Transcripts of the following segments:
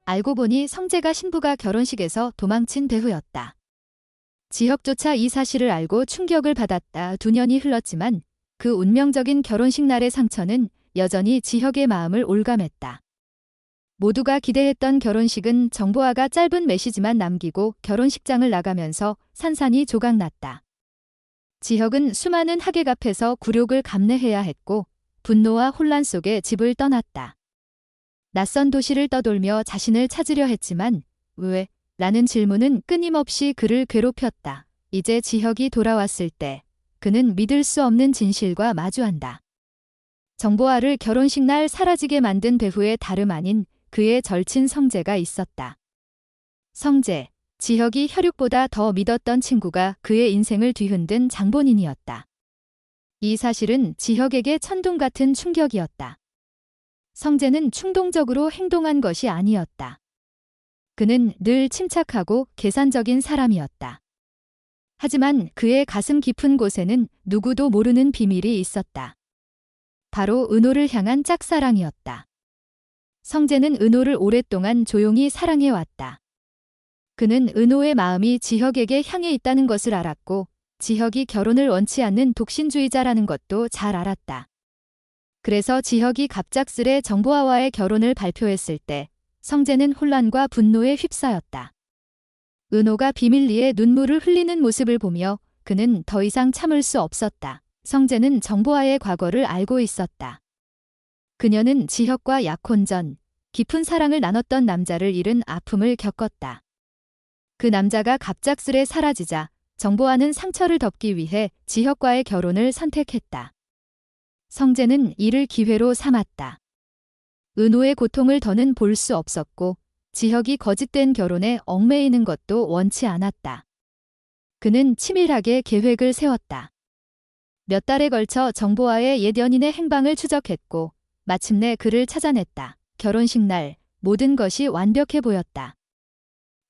알고 보니 성재가 신부가 결혼식에서 도망친 배후였다. 지혁조차 이 사실을 알고 충격을 받았다. 2년이 흘렀지만 그 운명적인 결혼식 날의 상처는 여전히 지혁의 마음을 올감했다. 모두가 기대했던 결혼식은 정보아가 짧은 메시지만 남기고 결혼식장을 나가면서 산산이 조각났다. 지혁은 수많은 하객 앞에서 굴욕을 감내해야 했고 분노와 혼란 속에 집을 떠났다. 낯선 도시를 떠돌며 자신을 찾으려 했지만 왜? 라는 질문은 끊임없이 그를 괴롭혔다. 이제 지혁이 돌아왔을 때 그는 믿을 수 없는 진실과 마주한다. 정보아를 결혼식 날 사라지게 만든 배후에 다름 아닌 그의 절친 성재가 있었다. 성재, 지혁이 혈육보다 더 믿었던 친구가 그의 인생을 뒤흔든 장본인이었다. 이 사실은 지혁에게 천둥 같은 충격이었다. 성재는 충동적으로 행동한 것이 아니었다. 그는 늘 침착하고 계산적인 사람이었다. 하지만 그의 가슴 깊은 곳에는 누구도 모르는 비밀이 있었다. 바로 은호를 향한 짝사랑이었다. 성재는 은호를 오랫동안 조용히 사랑해왔다. 그는 은호의 마음이 지혁에게 향해 있다는 것을 알았고 지혁이 결혼을 원치 않는 독신주의자라는 것도 잘 알았다. 그래서 지혁이 갑작스레 정보아와의 결혼을 발표했을 때 성재는 혼란과 분노에 휩싸였다. 은호가 비밀리에 눈물을 흘리는 모습을 보며 그는 더 이상 참을 수 없었다. 성재는 정보아의 과거를 알고 있었다. 그녀는 지혁과 약혼 전 깊은 사랑을 나눴던 남자를 잃은 아픔을 겪었다. 그 남자가 갑작스레 사라지자 정보아는 상처를 덮기 위해 지혁과의 결혼을 선택했다. 성재는 이를 기회로 삼았다. 은호의 고통을 더는 볼 수 없었고 지혁이 거짓된 결혼에 얽매이는 것도 원치 않았다. 그는 치밀하게 계획을 세웠다. 몇 달에 걸쳐 정보아의 옛 연인의 행방을 추적했고 마침내 그를 찾아냈다. 결혼식 날 모든 것이 완벽해 보였다.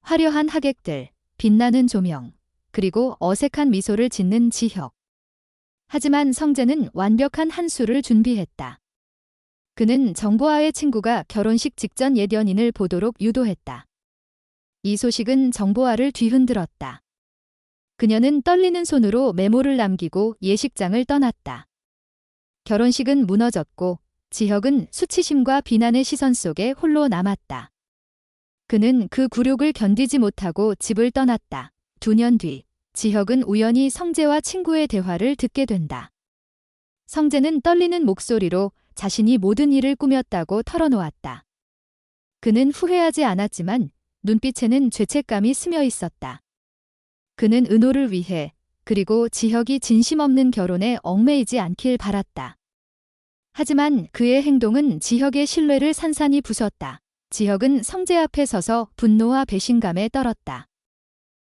화려한 하객들, 빛나는 조명, 그리고 어색한 미소를 짓는 지혁. 하지만 성재는 완벽한 한 수를 준비했다. 그는 정보아의 친구가 결혼식 직전 옛 연인을 보도록 유도했다. 이 소식은 정보아를 뒤흔들었다. 그녀는 떨리는 손으로 메모를 남기고 예식장을 떠났다. 결혼식은 무너졌고 지혁은 수치심과 비난의 시선 속에 홀로 남았다. 그는 그 굴욕을 견디지 못하고 집을 떠났다. 2년 뒤 지혁은 우연히 성재와 친구의 대화를 듣게 된다. 성재는 떨리는 목소리로 자신이 모든 일을 꾸몄다고 털어놓았다. 그는 후회하지 않았지만 눈빛에는 죄책감이 스며 있었다. 그는 은호를 위해 그리고 지혁이 진심 없는 결혼에 얽매이지 않길 바랐다. 하지만 그의 행동은 지혁의 신뢰를 산산이 부쉈다. 지혁은 성재 앞에 서서 분노와 배신감에 떨었다.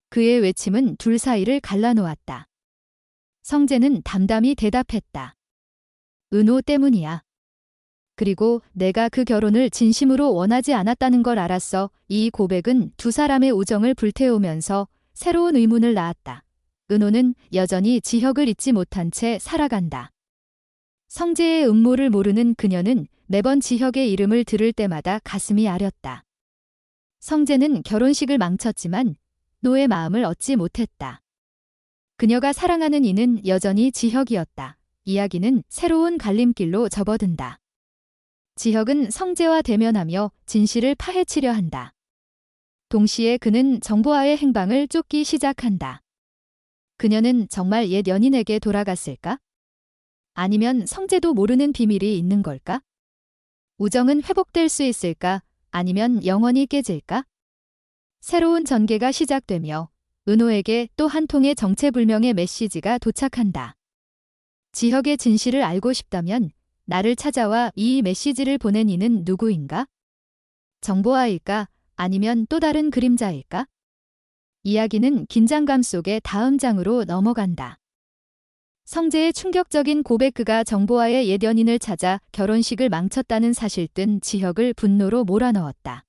그의 외침은 둘 사이를 갈라놓았다. 성재는 담담히 대답했다. 은호 때문이야. 그리고 내가 그 결혼을 진심으로 원하지 않았다는 걸 알았어. 이 고백은 두 사람의 우정을 불태우면서 새로운 의문을 낳았다. 은호는 여전히 지혁을 잊지 못한 채 살아간다. 성재의 음모를 모르는 그녀는 매번 지혁의 이름을 들을 때마다 가슴이 아렸다. 성재는 결혼식을 망쳤지만 노의 마음을 얻지 못했다. 그녀가 사랑하는 이는 여전히 지혁이었다. 이야기는 새로운 갈림길로 접어든다. 지혁은 성재와 대면하며 진실을 파헤치려 한다. 동시에 그는 정보아의 행방을 쫓기 시작한다. 그녀는 정말 옛 연인에게 돌아갔을까? 아니면 성재도 모르는 비밀이 있는 걸까? 우정은 회복될 수 있을까? 아니면 영원히 깨질까? 새로운 전개가 시작되며 은호에게 또 한 통의 정체불명의 메시지가 도착한다. 지혁의 진실을 알고 싶다면 나를 찾아와. 이 메시지를 보낸 이는 누구인가? 정보아일까? 아니면 또 다른 그림자일까? 이야기는 긴장감 속에 다음 장으로 넘어간다. 성재의 충격적인 고백. 그가 정보아의 옛 연인을 찾아 결혼식을 망쳤다는 사실 뜬 지혁을 분노로 몰아넣었다.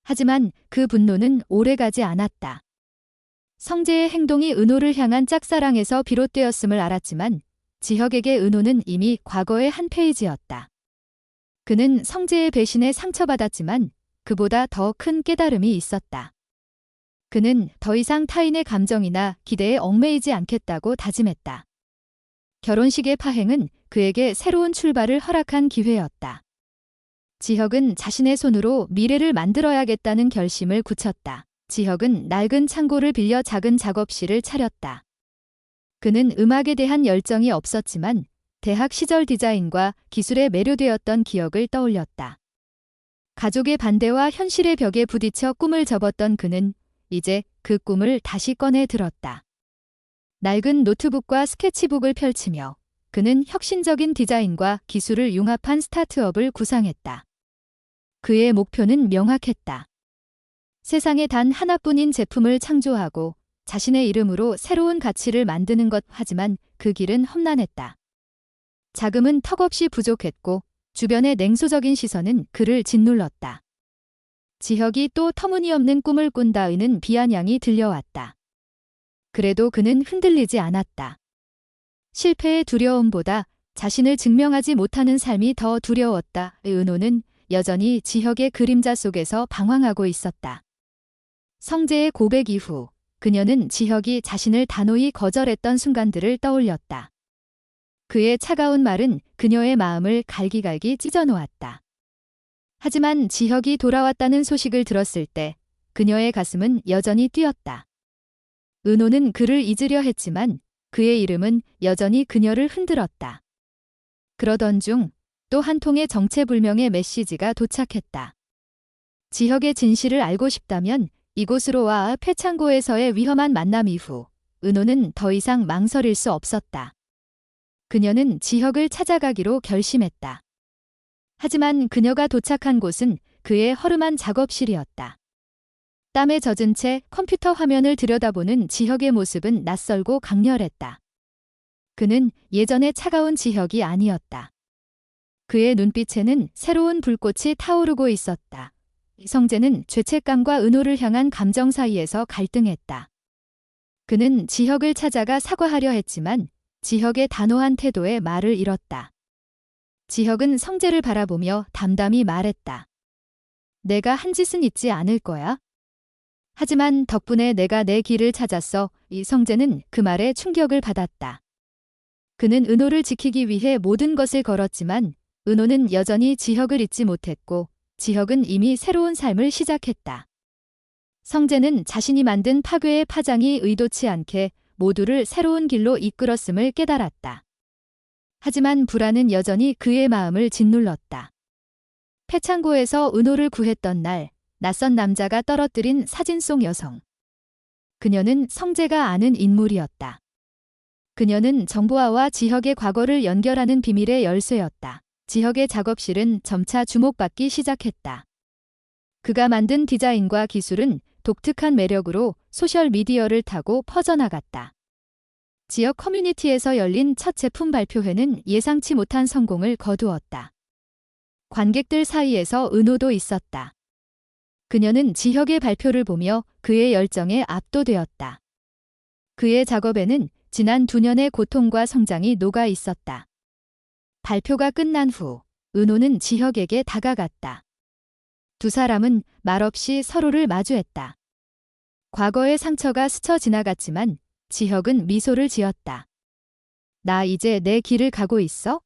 하지만 그 분노는 오래가지 않았다. 성재의 행동이 은호를 향한 짝사랑에서 비롯되었음을 알았지만 지혁에게 은호는 이미 과거의 한 페이지였다. 그는 성재의 배신에 상처받았지만 그보다 더 큰 깨달음이 있었다. 그는 더 이상 타인의 감정이나 기대에 얽매이지 않겠다고 다짐했다. 결혼식의 파행은 그에게 새로운 출발을 허락한 기회였다. 지혁은 자신의 손으로 미래를 만들어야겠다는 결심을 굳혔다. 지혁은 낡은 창고를 빌려 작은 작업실을 차렸다. 그는 음악에 대한 열정이 없었지만 대학 시절 디자인과 기술에 매료되었던 기억을 떠올렸다. 가족의 반대와 현실의 벽에 부딪혀 꿈을 접었던 그는 이제 그 꿈을 다시 꺼내 들었다. 낡은 노트북과 스케치북을 펼치며 그는 혁신적인 디자인과 기술을 융합한 스타트업을 구상했다. 그의 목표는 명확했다. 세상에 단 하나뿐인 제품을 창조하고 자신의 이름으로 새로운 가치를 만드는 것. 하지만 그 길은 험난했다. 자금은 턱없이 부족했고 주변의 냉소적인 시선은 그를 짓눌렀다. 지혁이 또 터무니없는 꿈을 꾼다는 비아냥이 들려왔다. 그래도 그는 흔들리지 않았다. 실패의 두려움보다 자신을 증명하지 못하는 삶이 더 두려웠다. 은호는 여전히 지혁의 그림자 속에서 방황하고 있었다. 성재의 고백 이후 그녀는 지혁이 자신을 단호히 거절했던 순간들을 떠올렸다. 그의 차가운 말은 그녀의 마음을 갈기갈기 찢어놓았다. 하지만 지혁이 돌아왔다는 소식을 들었을 때 그녀의 가슴은 여전히 뛰었다. 은호는 그를 잊으려 했지만 그의 이름은 여전히 그녀를 흔들었다. 그러던 중 또 한 통의 정체불명의 메시지가 도착했다. 지혁의 진실을 알고 싶다면 이곳으로 와. 폐창고에서의 위험한 만남 이후 은호는 더 이상 망설일 수 없었다. 그녀는 지혁을 찾아가기로 결심했다. 하지만 그녀가 도착한 곳은 그의 허름한 작업실이었다. 땀에 젖은 채 컴퓨터 화면을 들여다보는 지혁의 모습은 낯설고 강렬했다. 그는 예전의 차가운 지혁이 아니었다. 그의 눈빛에는 새로운 불꽃이 타오르고 있었다. 성재는 죄책감과 은호를 향한 감정 사이에서 갈등했다. 그는 지혁을 찾아가 사과하려 했지만 지혁의 단호한 태도에 말을 잃었다. 지혁은 성재를 바라보며 담담히 말했다. 내가 한 짓은 잊지 않을 거야. 하지만 덕분에 내가 내 길을 찾았어. 이 성재는 그 말에 충격을 받았다. 그는 은호를 지키기 위해 모든 것을 걸었지만 은호는 여전히 지혁을 잊지 못했고 지혁은 이미 새로운 삶을 시작했다. 성재는 자신이 만든 파괴의 파장이 의도치 않게 모두를 새로운 길로 이끌었음을 깨달았다. 하지만 불안은 여전히 그의 마음을 짓눌렀다. 폐창고에서 은호를 구했던 날 낯선 남자가 떨어뜨린 사진 속 여성. 그녀는 성재가 아는 인물이었다. 그녀는 정보아와 지혁의 과거를 연결하는 비밀의 열쇠였다. 지혁의 작업실은 점차 주목받기 시작했다. 그가 만든 디자인과 기술은 독특한 매력으로 소셜미디어를 타고 퍼져나갔다. 지역 커뮤니티에서 열린 첫 제품 발표회는 예상치 못한 성공을 거두었다. 관객들 사이에서 은호도 있었다. 그녀는 지혁의 발표를 보며 그의 열정에 압도되었다. 그의 작업에는 지난 2년의 고통과 성장이 녹아 있었다. 발표가 끝난 후 은호는 지혁에게 다가갔다. 두 사람은 말없이 서로를 마주했다. 과거의 상처가 스쳐 지나갔지만 지혁은 미소를 지었다. 나 이제 내 길을 가고 있어?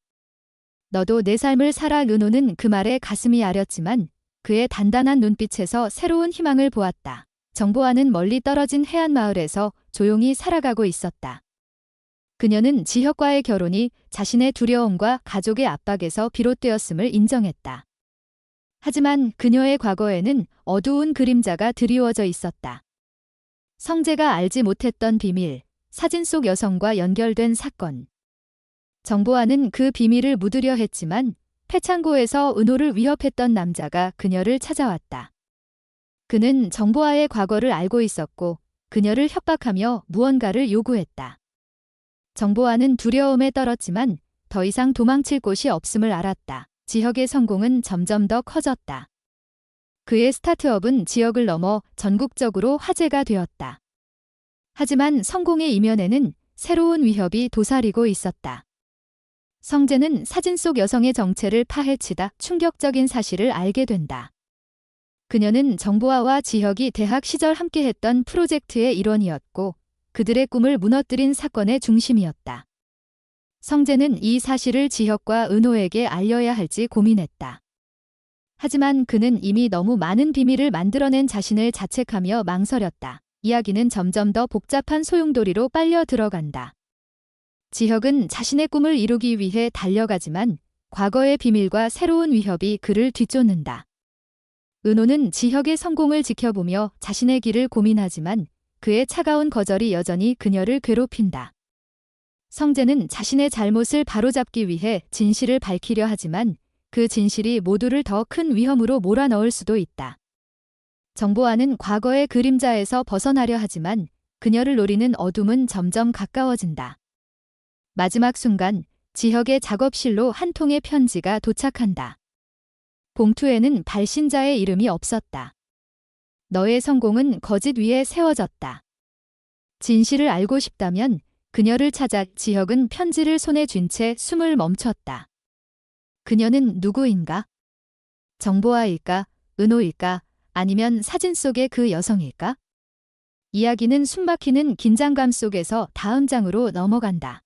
너도 내 삶을 살아. 은호는 그 말에 가슴이 아렸지만 그의 단단한 눈빛에서 새로운 희망을 보았다. 정보와는 멀리 떨어진 해안마을에서 조용히 살아가고 있었다. 그녀는 지혁과의 결혼이 자신의 두려움과 가족의 압박에서 비롯되었음을 인정했다. 하지만 그녀의 과거에는 어두운 그림자가 드리워져 있었다. 성재가 알지 못했던 비밀, 사진 속 여성과 연결된 사건. 정보와는 그 비밀을 묻으려 했지만 폐창고에서 은호를 위협했던 남자가 그녀를 찾아왔다. 그는 정보와의 과거를 알고 있었고 그녀를 협박하며 무언가를 요구했다. 정보와는 두려움에 떨었지만 더 이상 도망칠 곳이 없음을 알았다. 지혁의 성공은 점점 더 커졌다. 그의 스타트업은 지역을 넘어 전국적으로 화제가 되었다. 하지만 성공의 이면에는 새로운 위협이 도사리고 있었다. 성재는 사진 속 여성의 정체를 파헤치다 충격적인 사실을 알게 된다. 그녀는 정보아와 지혁이 대학 시절 함께했던 프로젝트의 일원이었고 그들의 꿈을 무너뜨린 사건의 중심이었다. 성재는 이 사실을 지혁과 은호에게 알려야 할지 고민했다. 하지만 그는 이미 너무 많은 비밀을 만들어낸 자신을 자책하며 망설였다. 이야기는 점점 더 복잡한 소용돌이로 빨려 들어간다. 지혁은 자신의 꿈을 이루기 위해 달려가지만 과거의 비밀과 새로운 위협이 그를 뒤쫓는다. 은호는 지혁의 성공을 지켜보며 자신의 길을 고민하지만 그의 차가운 거절이 여전히 그녀를 괴롭힌다. 성재는 자신의 잘못을 바로잡기 위해 진실을 밝히려 하지만 그 진실이 모두를 더 큰 위험으로 몰아넣을 수도 있다. 정보아는 과거의 그림자에서 벗어나려 하지만 그녀를 노리는 어둠은 점점 가까워진다. 마지막 순간 지혁의 작업실로 한 통의 편지가 도착한다. 봉투에는 발신자의 이름이 없었다. 너의 성공은 거짓 위에 세워졌다. 진실을 알고 싶다면 그녀를 찾아. 지혁은 편지를 손에 쥔 채 숨을 멈췄다. 그녀는 누구인가? 정보아일까? 은호일까? 아니면 사진 속의 그 여성일까? 이야기는 숨막히는 긴장감 속에서 다음 장으로 넘어간다.